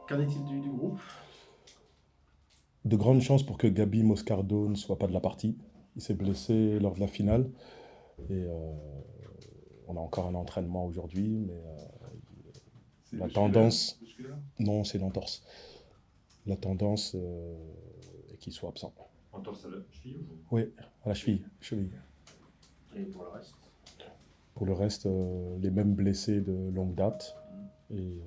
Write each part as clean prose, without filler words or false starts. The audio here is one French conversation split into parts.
Qu'en est-il du groupe? De grandes chances pour que Gabi Moscardo ne soit pas de la partie. Il s'est blessé lors de la finale et on a encore un entraînement aujourd'hui, mais C'est la musculaire? tendance, Musculaire? non, c'est l'entorse. La tendance est qu'il soit absent. Entorse à la cheville ou Oui, à la cheville. Et pour le reste? Pour le reste, les mêmes blessés de longue date et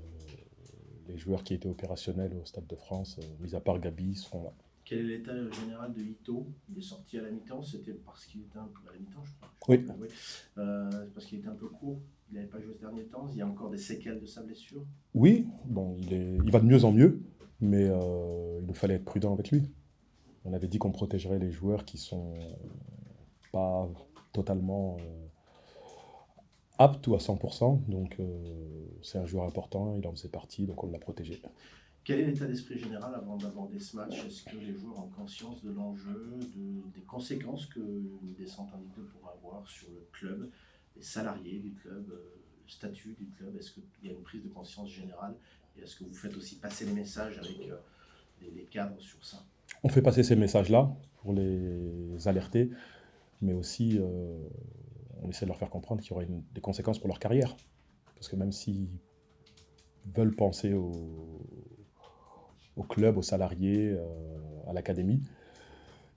les joueurs qui étaient opérationnels au Stade de France, mis à part Gabi, seront là. Quel est l'état général de Ito? Il est sorti à la mi-temps, c'était parce qu'il était un peu à la mi-temps, je crois. Oui. Oui. Parce qu'il était un peu court, il n'avait pas joué ces derniers temps. Il y a encore des séquelles de sa blessure. Oui, bon, il va de mieux en mieux, mais il nous fallait être prudent avec lui. On avait dit qu'on protégerait les joueurs qui sont pas totalement aptes ou à 100%, donc c'est un joueur important, il en faisait partie, donc on l'a protégé. Quel est l'état d'esprit général avant d'aborder ce match? Est-ce que les joueurs ont conscience de l'enjeu, des conséquences qu'une descente en Ligue 2 pourra avoir sur le club, les salariés du club, le statut du club? Est-ce qu'il y a une prise de conscience générale? Et est-ce que vous faites aussi passer les messages avec les cadres sur ça? On fait passer ces messages-là pour les alerter, mais aussi on essaie de leur faire comprendre qu'il y aura des conséquences pour leur carrière. Parce que même s'ils veulent penser au club, aux salariés, à l'académie,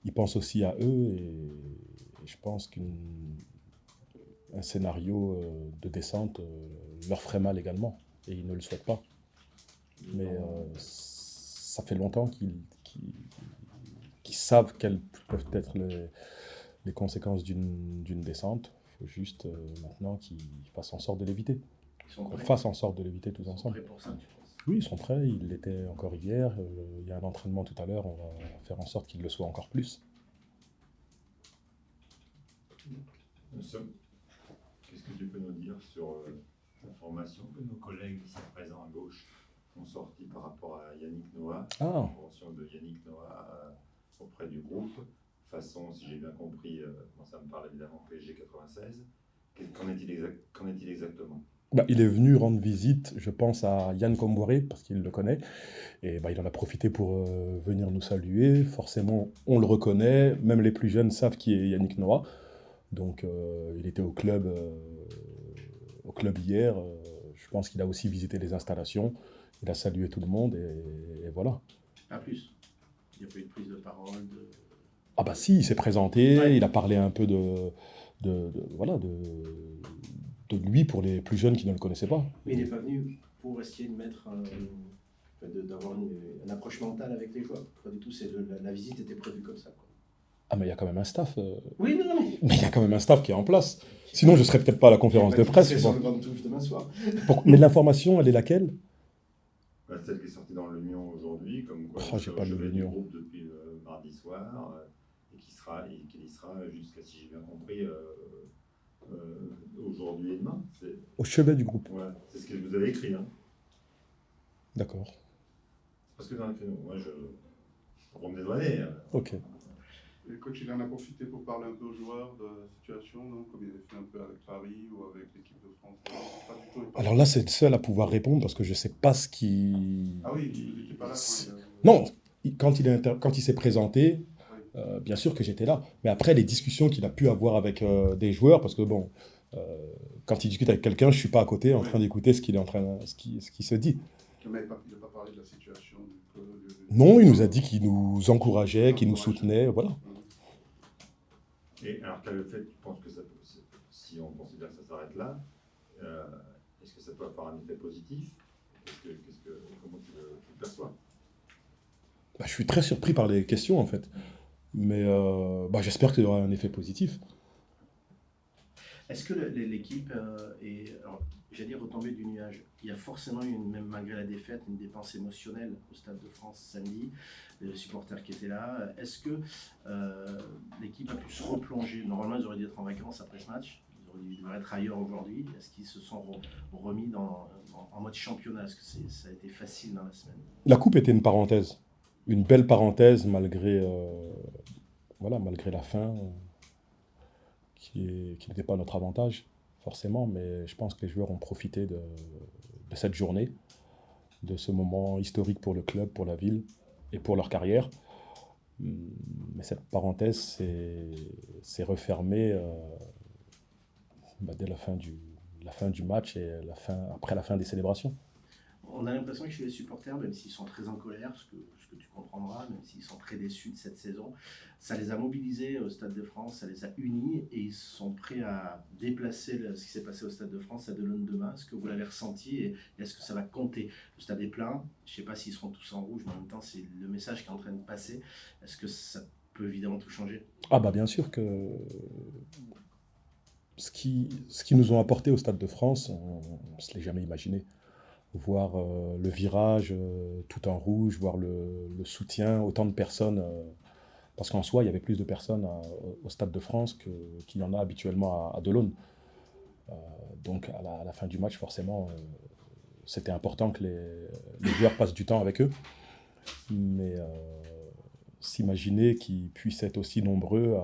ils pensent aussi à eux et je pense qu'un scénario de descente leur ferait mal également et ils ne le souhaitent pas. Mais ça fait longtemps qu'ils savent quelles peuvent être les conséquences d'une descente. Il faut juste maintenant qu'ils fassent en sorte de l'éviter. Qu'on fasse en sorte de l'éviter tous ensemble. Ils sont prêts pour ça, tu penses? Oui, ils sont prêts, ils l'étaient encore hier. Il y a un entraînement tout à l'heure, on va faire en sorte qu'ils le soient encore plus. Qu'est-ce que tu peux nous dire sur l'information que nos collègues ici présents à gauche ont sorti par rapport à Yannick Noah, l'intervention de Yannick Noah auprès du groupe, façon, si j'ai bien compris, ça me parle évidemment PSG 96. Qu'en est-il exactement? Il est venu rendre visite, je pense, à Yann Comboiré, parce qu'il le connaît. Et il en a profité pour venir nous saluer. Forcément, on le reconnaît. Même les plus jeunes savent qui est Yannick Noah. Donc, il était au club hier. Je pense qu'il a aussi visité les installations. Il a salué tout le monde et voilà. Pas plus. Il n'y a pas eu de prise de parole. Ah bah si, il s'est présenté. Ouais. Il a parlé un peu voilà, de lui pour les plus jeunes qui ne le connaissaient pas. Mais il n'est pas venu pour essayer de mettre d'avoir une approche mentale avec les joueurs. Pas du tout. La visite était prévue comme ça, quoi. Ah mais il y a quand même un staff. Oui, non, mais. Mais il y a quand même un staff qui est en place. Sinon, je serais peut-être pas à la conférence de presse. C'est sur le Grande Touche demain soir. Mais l'information, elle est laquelle? Celle qui est sortie dans l'Union aujourd'hui, comme quoi j'ai pas lu l'Union. groupe depuis mardi soir, et qu'il y sera jusqu'à, si j'ai bien compris, aujourd'hui et demain. Au chevet du groupe. Voilà, c'est ce que vous avez écrit. Hein. D'accord. Parce que dans le créneau, moi je me dédouaner. Ok. Le coach, il en a profité pour parler un peu aux joueurs de la situation, donc, comme il avait fait un peu avec Paris ou avec l'équipe de France. Pas du tout. Alors là, c'est le seul à pouvoir répondre parce que je sais pas ce qui. Ah oui, il n'était pas là. Non, quand il s'est présenté, bien sûr que j'étais là. Mais après, les discussions qu'il a pu avoir avec des joueurs, parce que bon, quand il discute avec quelqu'un, je suis pas à côté en train d'écouter ce qu'il se dit. Il n'a pas parlé de la situation Non, il nous a dit qu'il nous encourageait, qu'il nous soutenait, voilà. Et alors, quel fait, tu penses que si on considère que ça s'arrête là, est-ce que ça peut avoir un effet positif? Comment tu le perçois? Je suis très surpris par les questions en fait. Mais j'espère qu'il y aura un effet positif. Est-ce que l'équipe est, j'allais dire, retombée du nuage? Il y a forcément eu, même malgré la défaite, une dépense émotionnelle au Stade de France samedi, les supporters qui étaient là. Est-ce que l'équipe a pu se replonger? Normalement, ils auraient dû être en vacances après ce match. Ils devraient être ailleurs aujourd'hui. Est-ce qu'ils se sont remis en mode championnat? Est-ce que ça a été facile dans la semaine? La coupe était une parenthèse. Une belle parenthèse malgré la fin, qui n'était pas notre avantage, forcément, mais je pense que les joueurs ont profité de cette journée. de ce moment historique pour le club, pour la ville et pour leur carrière. Mais cette parenthèse s'est refermée dès la fin du match et après la fin des célébrations. On a l'impression que chez les supporters, même s'ils sont très en colère, ce que tu comprendras, même s'ils sont très déçus de cette saison, ça les a mobilisés au Stade de France, ça les a unis et ils sont prêts à déplacer ce qui s'est passé au Stade de France à Delaune demain. Est-ce que vous l'avez ressenti et est-ce que ça va compter? Le stade est plein, je ne sais pas s'ils seront tous en rouge, mais en même temps c'est le message qui est en train de passer. Est-ce que ça peut évidemment tout changer? Ah bah bien sûr que ce qui nous ont apporté au Stade de France, on ne se l'est jamais imaginé. Voir le virage tout en rouge, voir le soutien, autant de personnes, parce qu'en soi, il y avait plus de personnes au Stade de France qu'il y en a habituellement à Delaune. Donc à la fin du match, forcément, c'était important que les joueurs passent du temps avec eux. Mais s'imaginer qu'ils puissent être aussi nombreux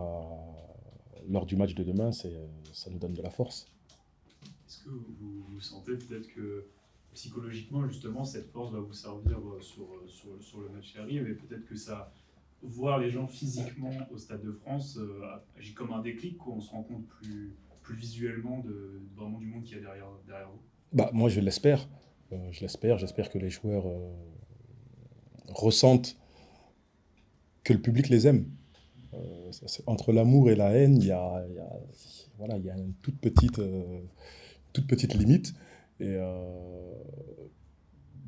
lors du match de demain, ça nous donne de la force. Est-ce que vous sentez peut-être que psychologiquement, justement, cette force va vous servir sur le match qui arrive, et peut-être que ça, voir les gens physiquement au Stade de France, agit comme un déclic, quoi. On se rend compte plus visuellement vraiment du monde qu'il y a derrière vous. Bah, moi, je l'espère. J'espère que les joueurs ressentent que le public les aime. Entre l'amour et la haine, il y a une toute petite limite. Et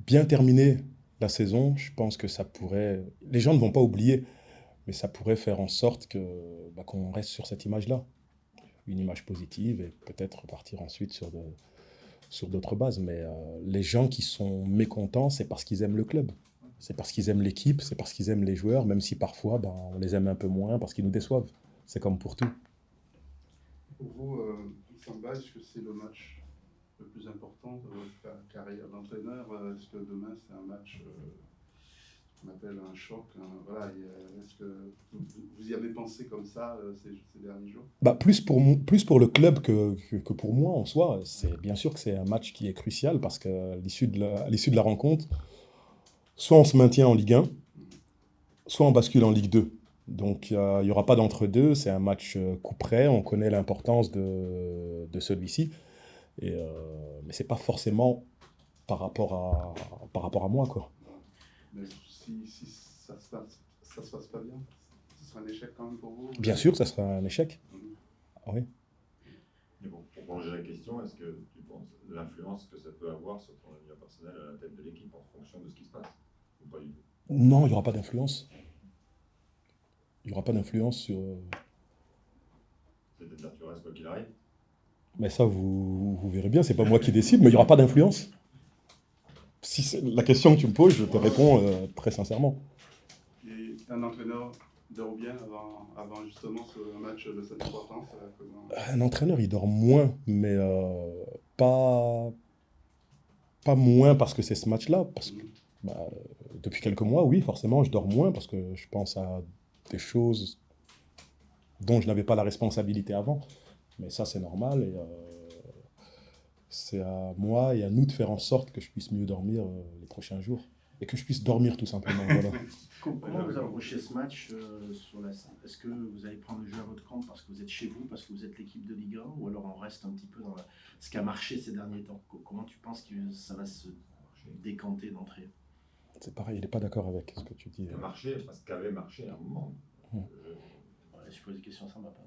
bien terminer la saison, je pense que ça pourrait... Les gens ne vont pas oublier, mais ça pourrait faire en sorte qu'on reste sur cette image-là. Une image positive et peut-être repartir ensuite sur d'autres bases. Mais les gens qui sont mécontents, c'est parce qu'ils aiment le club. C'est parce qu'ils aiment l'équipe, c'est parce qu'ils aiment les joueurs, même si parfois on les aime un peu moins parce qu'ils nous déçoivent. C'est comme pour tout. Pour vous, Samba, est-ce que c'est le match le plus important de votre carrière d'entraîneur? Est-ce que demain c'est un match qu'on appelle un choc? Est-ce que vous y avez pensé comme ça ces derniers jours? Plus pour le club que pour moi en soi. C'est bien sûr que c'est un match qui est crucial parce qu'à l'issue de la rencontre, soit on se maintient en Ligue 1, soit on bascule en Ligue 2. Donc il n'y aura pas d'entre-deux, c'est un match coup près, on connaît l'importance de celui-ci. Mais c'est pas forcément par rapport à moi, quoi. Mais si ça se passe pas bien, ce sera un échec quand même pour vous? Bien sûr que ça sera un échec. Ah oui. Mais bon, pour prolonger la question, est-ce que tu penses l'influence que ça peut avoir sur ton avenir personnel à la tête de l'équipe en fonction de ce qui se passe? Ou pas du tout? Non, il n'y aura pas d'influence. Il n'y aura pas d'influence sur... C'est peut-être naturel quoi qu'il arrive. Mais ça, vous verrez bien, c'est pas moi qui décide, mais il n'y aura pas d'influence. Si c'est la question que tu me poses, je te réponds très sincèrement. Et un entraîneur dort bien avant justement ce match de cette importance? Un entraîneur, il dort moins, mais pas moins parce que c'est ce match-là. Parce que depuis quelques mois, oui, forcément, je dors moins parce que je pense à des choses dont je n'avais pas la responsabilité avant. Mais ça, c'est normal et c'est à moi et à nous de faire en sorte que je puisse mieux dormir les prochains jours. Et que je puisse dormir tout simplement. Voilà. Comment vous approchez ce match Est-ce que vous allez prendre le jeu à votre compte parce que vous êtes chez vous, parce que vous êtes l'équipe de Ligue 1, ou alors on reste un petit peu dans ce qui a marché ces derniers temps? Comment tu penses que ça va se décanter d'entrée? C'est pareil, il n'est pas d'accord avec ce que tu dis. Ça a marché, parce qu'avait marché à un moment. Je pose des questions, ça ne va pas.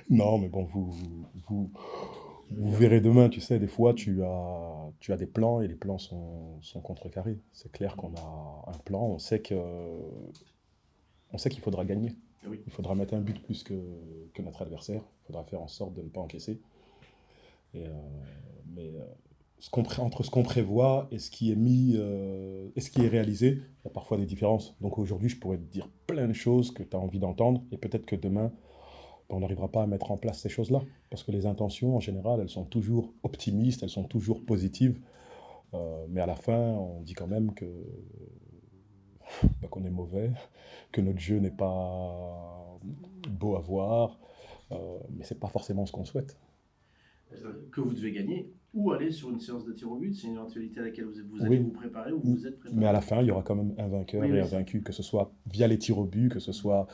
Non, mais bon, vous verrez demain, tu sais, des fois, tu as des plans et les plans sont contrecarrés. C'est clair qu'on a un plan, on sait qu'il faudra gagner. Oui. Il faudra mettre un but plus que notre adversaire. Il faudra faire en sorte de ne pas encaisser. Mais entre ce qu'on prévoit et ce qui est mis et ce qui est réalisé, il y a parfois des différences. Donc aujourd'hui, je pourrais te dire plein de choses que tu as envie d'entendre et peut-être que demain, on n'arrivera pas à mettre en place ces choses-là. Parce que les intentions, en général, elles sont toujours optimistes, elles sont toujours positives. Mais à la fin, on dit quand même qu'on est mauvais, que notre jeu n'est pas beau à voir. Mais ce n'est pas forcément ce qu'on souhaite. que vous devez gagner, ou aller sur une séance de tir au but. C'est une éventualité à laquelle vous allez vous préparer ou vous êtes préparé. Mais à la fin, il y aura quand même un vainqueur et un vaincu, que ce soit via les tirs au but, que ce soit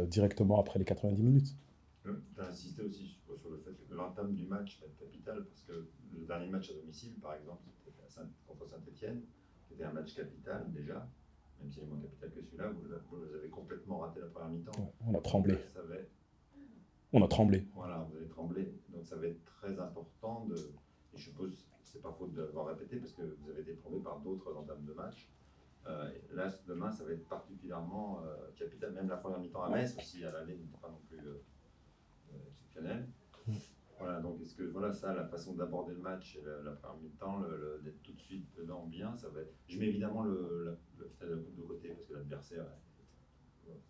directement après les 90 minutes. Tu as insisté aussi sur le fait que l'entame du match est capitale, parce que le dernier match à domicile, par exemple, c'était contre Saint-Etienne, qui était un match capital déjà, même s'il est moins capital que celui-là, vous avez complètement raté la première mi-temps. On a tremblé. Voilà, vous avez tremblé. Donc ça va être très important et je suppose que c'est pas faute de l'avoir répété parce que vous avez été prouvé par d'autres entames de match. Là, demain, ça va être particulièrement capital. Même la première mi-temps à Metz aussi, à l'aller, n'était pas non plus exceptionnelle. Voilà, donc est-ce que ça, la façon d'aborder le match et la première mi-temps, d'être tout de suite dedans bien, ça va être. Je mets évidemment le stade de côté parce que l'adversaire,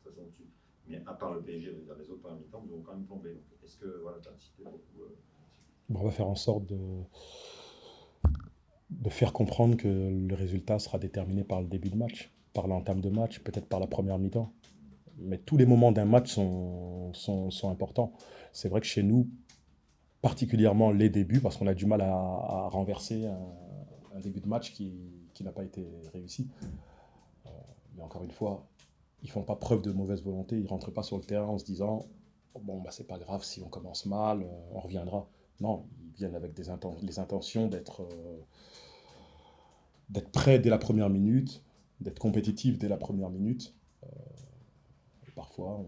ça sont dessus. Mais à part le PSG, dans les autres premières mi-temps, nous avons quand même tombé. Est-ce que tu as incité beaucoup on va faire en sorte de faire comprendre que le résultat sera déterminé par le début de match, par l'entame de match, peut-être par la première mi-temps. Mais tous les moments d'un match sont importants. C'est vrai que chez nous, particulièrement les débuts, parce qu'on a du mal à renverser un début de match qui n'a pas été réussi. Mais encore une fois, ils ne font pas preuve de mauvaise volonté, ils ne rentrent pas sur le terrain en se disant « bon, c'est pas grave si on commence mal, on reviendra ». Non, ils viennent avec les intentions d'être prêts dès la première minute, d'être compétitifs dès la première minute. Et parfois,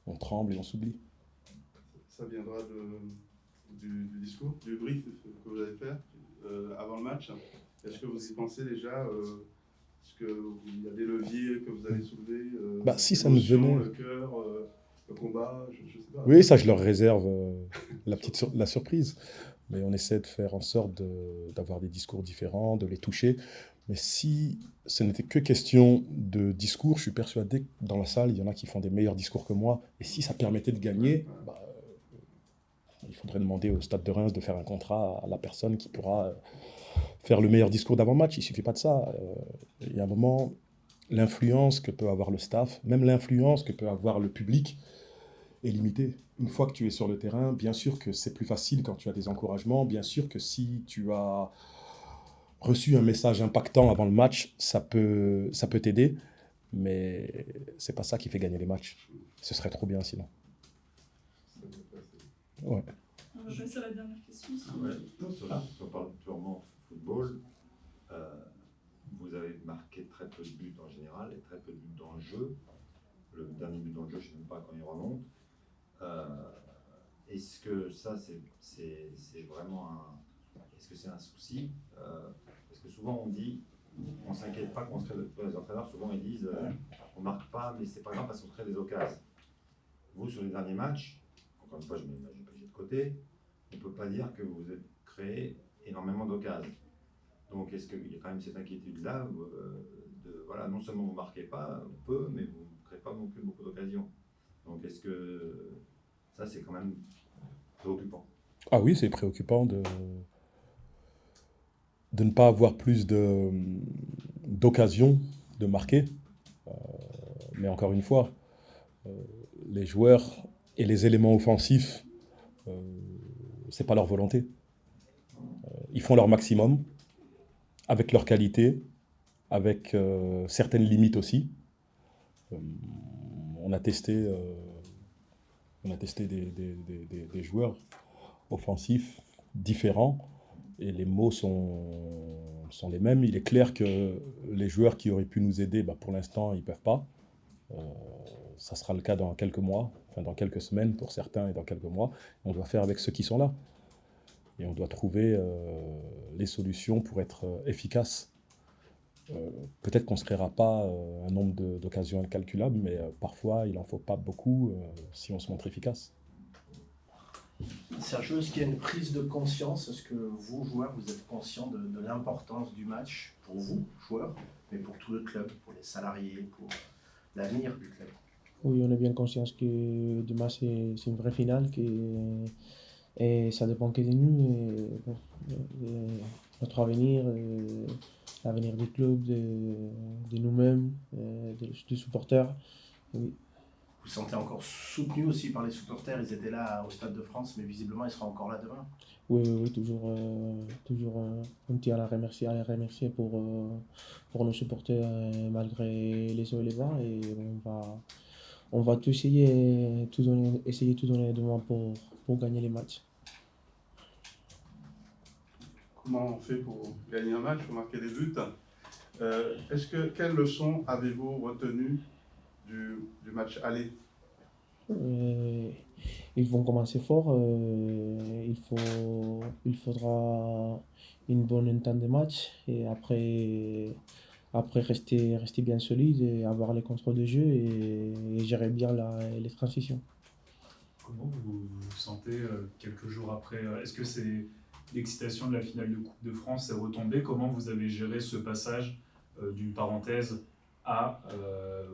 on tremble et on s'oublie. Ça viendra du discours, du brief que vous allez faire avant le match. Est-ce que vous y pensez déjà est-ce qu'il y a des leviers que vous allez soulever si ça nous venait... Le cœur, le combat, je sais pas. Oui, ça, je leur réserve la surprise. Mais on essaie de faire en sorte d'avoir des discours différents, de les toucher. Mais si ce n'était que question de discours, je suis persuadé que dans la salle, il y en a qui font des meilleurs discours que moi. Et si ça permettait de gagner, il faudrait demander au Stade de Reims de faire un contrat à la personne qui pourra faire le meilleur discours d'avant-match. Il ne suffit pas de ça. Il y a un moment, l'influence que peut avoir le staff, même l'influence que peut avoir le public, est limitée. Une fois que tu es sur le terrain, bien sûr que c'est plus facile quand tu as des encouragements, bien sûr que si tu as reçu un message impactant avant le match, ça peut t'aider, mais c'est pas ça qui fait gagner les matchs. Ce serait trop bien sinon. Ouais. On va passer à la dernière question. On parle purement football. Vous avez marqué très peu de buts en général et très peu de buts dans le jeu. Le dernier but dans le jeu, je ne sais même pas quand il remonte. Est-ce que ça, c'est vraiment est-ce que c'est un souci parce que souvent on dit, on ne s'inquiète pas qu'on se crée les entraîneurs, souvent ils disent on ne marque pas, mais c'est pas grave parce qu'on se crée des occasions. Vous, sur les derniers matchs, encore une fois, je mets le PSG de côté, on ne peut pas dire que vous avez créé énormément d'occasions. Donc est-ce qu'il y a quand même cette inquiétude-là non seulement vous ne marquez pas peu, mais vous ne créez pas non plus beaucoup d'occasions. Donc est-ce que ça, c'est quand même préoccupant? Ah oui, c'est préoccupant de ne pas avoir plus d'occasions de marquer. Mais encore une fois, les joueurs et les éléments offensifs, c'est pas leur volonté. Ils font leur maximum, avec leur qualité, avec certaines limites aussi. On a testé des joueurs offensifs différents et les mots sont les mêmes. Il est clair que les joueurs qui auraient pu nous aider, pour l'instant, ils ne peuvent pas. Ça sera le cas dans quelques mois, dans quelques semaines pour certains et dans quelques mois. On doit faire avec ceux qui sont là. Et on doit trouver les solutions pour être efficace. Peut-être qu'on ne se créera pas un nombre d'occasions incalculables, mais parfois il n'en faut pas beaucoup si on se montre efficace. Sergio, est-ce qu'il y a une prise de conscience? Est-ce que vous, joueurs, vous êtes conscients de l'importance du match pour vous, joueurs, mais pour tout le club, pour les salariés, pour l'avenir du club? Oui, on est bien conscient que demain c'est une vraie finale, et ça dépend que de nous, notre avenir, l'avenir du club, de nous-mêmes, des supporters. Oui. vous sentez encore soutenu aussi par les supporters? Ils étaient là au Stade de France, mais visiblement, ils seront encore là demain. Oui, oui, oui, toujours on tient à les remercier pour nos supporters malgré les hauts et les bas. Et on va tout essayer tout donner demain pour gagner les matchs. Comment on fait pour gagner un match, pour marquer des buts? Quelles leçons avez-vous retenues du match aller? Ils vont commencer fort. Il faudra une bonne entente de match et après rester bien solide et avoir les contrôles de jeu et gérer bien les transitions. Comment vous vous sentez quelques jours après? Est-ce que c'est l'excitation de la finale de Coupe de France est retombée? Comment vous avez géré ce passage d'une parenthèse à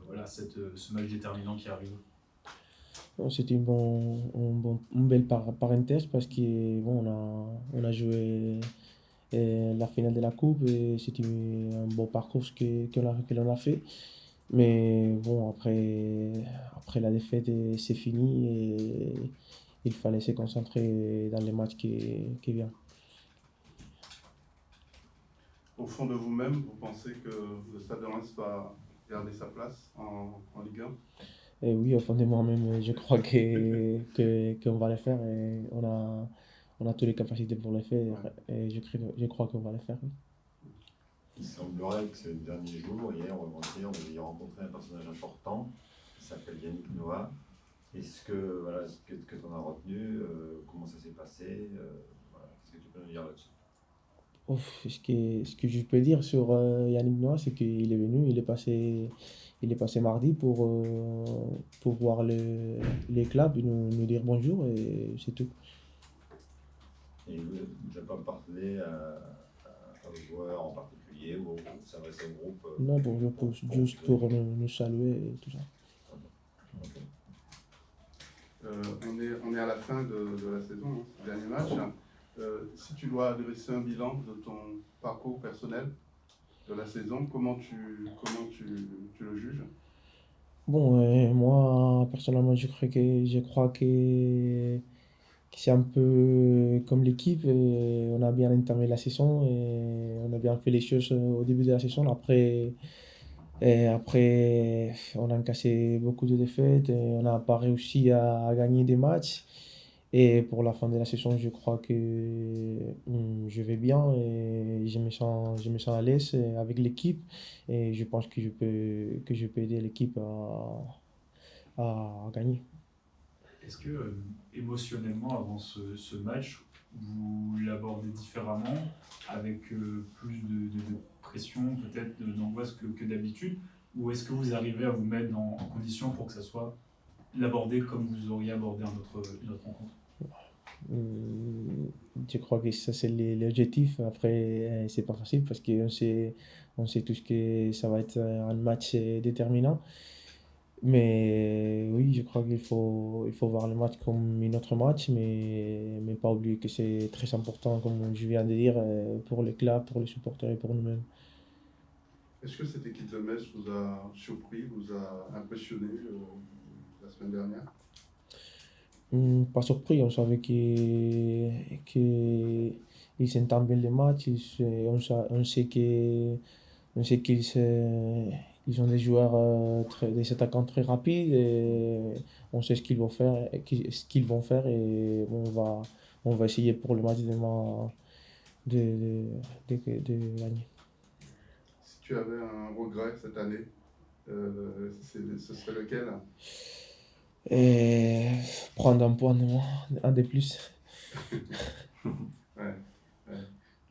voilà, ce match déterminant qui arrive? Bon, c'était une belle parenthèse parce que bon, on a joué la finale de la Coupe et c'était un bon parcours que l'on a fait. Mais bon, après la défaite, c'est fini et il fallait se concentrer dans les matchs qui viennent. Au fond de vous-même, vous pensez que le Stade de Reims va garder sa place en Ligue 1? Et oui, au fond de moi-même, je crois qu'on va le faire et on a toutes les capacités pour le faire et je crois qu'on va le faire. Oui. Il semblerait que ces derniers jours, hier ou avant-hier, on avait rencontré un personnage important qui s'appelle Yannick Noah. Est-ce que voilà, ce que tu en as retenu, comment ça s'est passé, voilà, qu'est-ce que tu peux nous dire là-dessus? Ce que je peux dire sur Yannick Noah, c'est qu'il est venu, il est passé mardi pour voir les clubs, nous dire bonjour et c'est tout. Et vous n'avez pas parlé aux joueurs en particulier ou ça reste un groupe Non, bonjour, juste pour nous saluer et tout ça. Okay. On est à la fin de la saison, hein, ce dernier match. Si tu dois dresser un bilan de ton parcours personnel de la saison, comment tu le juges? Bon, moi, personnellement, je crois que c'est un peu comme l'équipe. On a bien entamé la saison et on a bien fait les choses au début de la saison. Après, on a encaissé beaucoup de défaites et on n'a pas réussi à gagner des matchs. Et pour la fin de la saison, je crois que je vais bien et je me sens à l'aise avec l'équipe. Et je pense que je peux aider l'équipe à gagner. Est-ce que émotionnellement, avant ce match, vous l'abordez différemment, avec plus de pression, peut-être d'angoisse que d'habitude, ou est-ce que vous arrivez à vous mettre en condition pour que ça soit l'abordé comme vous auriez abordé une autre rencontre? Je crois que ça c'est l'objectif. Après, c'est pas facile parce qu'on sait tous que ça va être un match déterminant. Mais oui, je crois qu'il faut voir le match comme un autre match, mais pas oublier que c'est très important, comme je viens de dire, pour le club, pour les supporters et pour nous-mêmes. Est-ce que cette équipe de Metz vous a surpris, vous a impressionné la semaine dernière? Pas surpris, on savait qu'ils s'entendent bien les matchs, on sait ils ont des joueurs, des attaquants très rapides et on sait ce qu'ils vont faire, et on va essayer pour le match demain de gagner. Si tu avais un regret cette année, ce serait lequel? Et prendre un point de moins, un de plus. Ouais.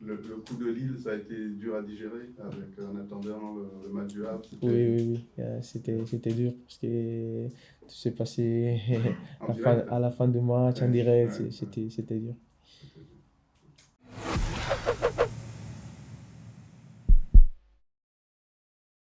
Le coup de Lille, ça a été dur à digérer en attendant le match du Havre. Oui, c'était dur parce que tout s'est passé à la fin du match en direct, c'était dur.